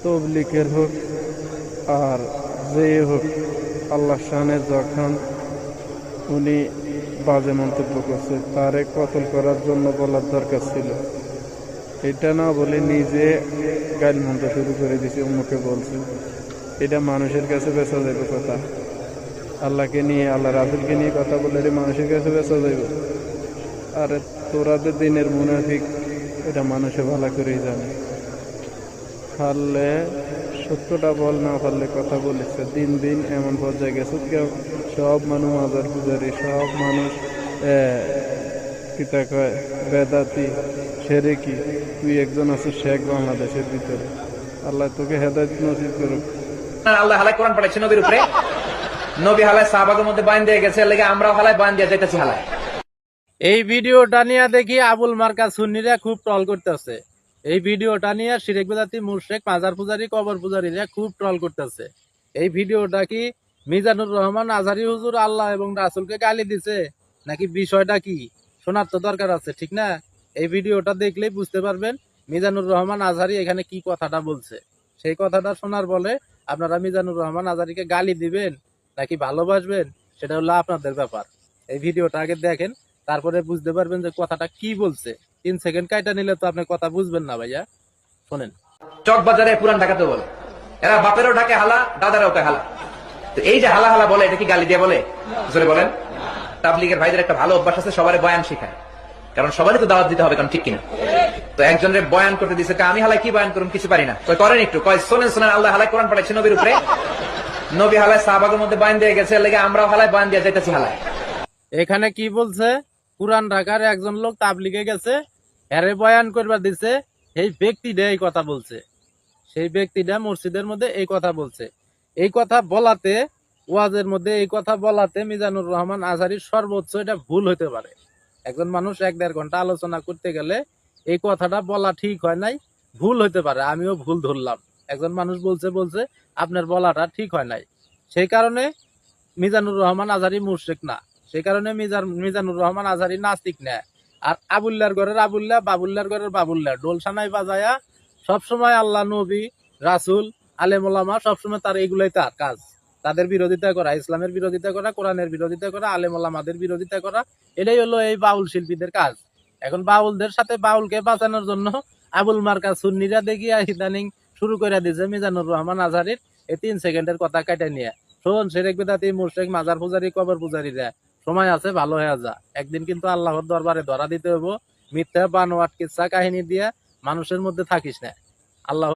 তবলিগের হোক আর যে হোক, আল্লাহ শানে যখন উনি বাজে মন্তব্য করছে তারে কতল করার জন্য বলার দরকার ছিল। এটা না বলে নিজে গাইল মন্দ শুরু করে দিছে, অমুকে বলছে। এটা মানুষের কাছে বেচা যাবে কথা? আল্লাহকে নিয়ে, আল্লাহ রাসূলকে নিয়ে কথা বলে মানুষের কাছে বেচা যাবে? আরে তোরাদের দিনের মুনাফিক, এটা মানুষে ভালো করেই জানে। পারলে সত্যটা বল, না পারলে কথা বলেছে। দিন দিন এমন পর্যায়ে গেছে কেউ সব মানুষ মাজার পূজারি, সব মানুষ কিতা কয় বেদাতি, সেরেকি। তুই একজন আছো শেখ বাংলাদেশের ভিতরে। আল্লাহ তোকে হেদায়েত নসিব করুক। আল্লাহ হালাই কোরআন পাঠাইছে নবীর উপরে, নবী হালাই সাহাবাদের মধ্যে বাইন দিয়ে গেছে, লাগে আমরাও হালাই বাইন দিয়ে যাইতেছি হালাই। এই ভিডিওটা নিয়ে দেখি আবুল মার্কা সুন্নিরা খুব ট্রল করতেছে। এই ভিডিওটা নিয়ে শিরক বেদাতি, মুশরিক, মাজার পূজারী, কবর পূজারীরা খুব ট্রল করতেছে। এই ভিডিওটা কি মিজানুর রহমান আজহারী হুজুর আল্লাহ এবং রাসূলকে গালি দিছে, নাকি বিষয়টা কি শোনার তো দরকার আছে, ঠিক না? এই ভিডিওটা দেখলেই বুঝতে পারবেন মিজানুর রহমান আজহারী এখানে কি কথাটা বলছে। সেই কথাটা শোনার বলে আপনারা মিজানুর রহমান আজহারীকে গালি দিবেন নাকি ভালোবাসবেন, সেটা হলো আপনাদের ব্যাপার। এই ভিডিওটা আগে দেখেন, তারপরে বুঝতে পারবেন যে কথাটা কি বলছে। 3 সেকেন্ড কাইটা নিলে তো আপনি কথা বুঝবেন না ভাইয়া। শোনেন। চক বাজারে পুরান ঢাকাতে বলে, এরা বাপেরও ঢাকে হালা, দাদারাও কে হালা। তো এই যে হালা হালা বলে, এটা কি গালি দিয়ে বলে? জোরে বলেন। তাবলীগের ভাইদের একটা ভালো অভ্যাস আছে, সবারে বয়ান শিখায়, কারণ সবারই তো দাওয়াত দিতে হবে, কারণ ঠিক কিনা? তো একজনের বয়ান করতে দিছে, আমি হালাই কি বয়ান করুন, কিছু পারি না। কই করেন একটু, কয় শোনেন শোনেন, আল্লাহ হালাই কোরআন পাঠাইছে নবীর উপরে, নবী হালাই সাহাবাদের মধ্যে বাইন দিয়ে গেছে, লাগে আমরাও হালাই বাইন দিয়ে যাইতেছি হালাই। এখানে কি বলছে? পুরান ঢাকার একজন লোক তাবলীগে গেছে, এরে বয়ান করবার দিছে, এই ব্যক্তিটা এই কথা বলছে। সেই ব্যক্তিটা মসজিদের মধ্যে এই কথা বলছে। এই কথা বলাতে, ওয়াজের মধ্যে এই কথা বলাতে মিজানুর রহমান আজহারীর সর্বোচ্চ এটা ভুল হতে পারে। একজন মানুষ 1-1.5 ঘন্টা আলোচনা করতে গেলে এই কথাটা বলা ঠিক হয় নাই, ভুল হতে পারে। আমিও ভুল ধরলাম, একজন মানুষ বলছে আপনার বলাটা ঠিক হয় নাই। সেই কারণে মিজানুর রহমান আজহারী মুশরিক না, সেই কারণে মিজানুর রহমান আজহারী নাস্তিক না। আর আবুল্লার ঘরের আবুল্লাহ, বাবুল্লার ঘরের বাবুল্লাহ ডোল সানাই বাজায়া সবসময় আল্লাহ, নবী, রাসূল, আলেম ওলামা, সবসময় তার এগুলাই তার কাজ। তাদের বিরোধিতা করা, ইসলামের বিরোধিতা করা, কোরআনের বিরোধিতা করা, আলেম ওলামাদের বিরোধিতা করা, এটাই হলো এই বাউল শিল্পীদের কাজ। এখন বাউলদের সাথে বাউলকে বাঁচানোর জন্য আবুল মার্কা সুন্নিরা দেখিয়া ইদানিং শুরু করে দিয়েছে মিজানুর রহমান আজহারীর এই 3 সেকেন্ডের কথা কাটা নিয়ে। শোন, শিরক বেদাতি, মুশরিক, মাজার পূজারী, কবর পূজারীরা, সময় আছে, ভালো হয়ে যা। একদিন কিন্তু আল্লাহর দরবারে ধরা দিতে হবো। মিথ্যা বানোয়াট কিচ্ছা কাহিনী দিয়া মানুষের মধ্যে থাকিস না। আল্লাহ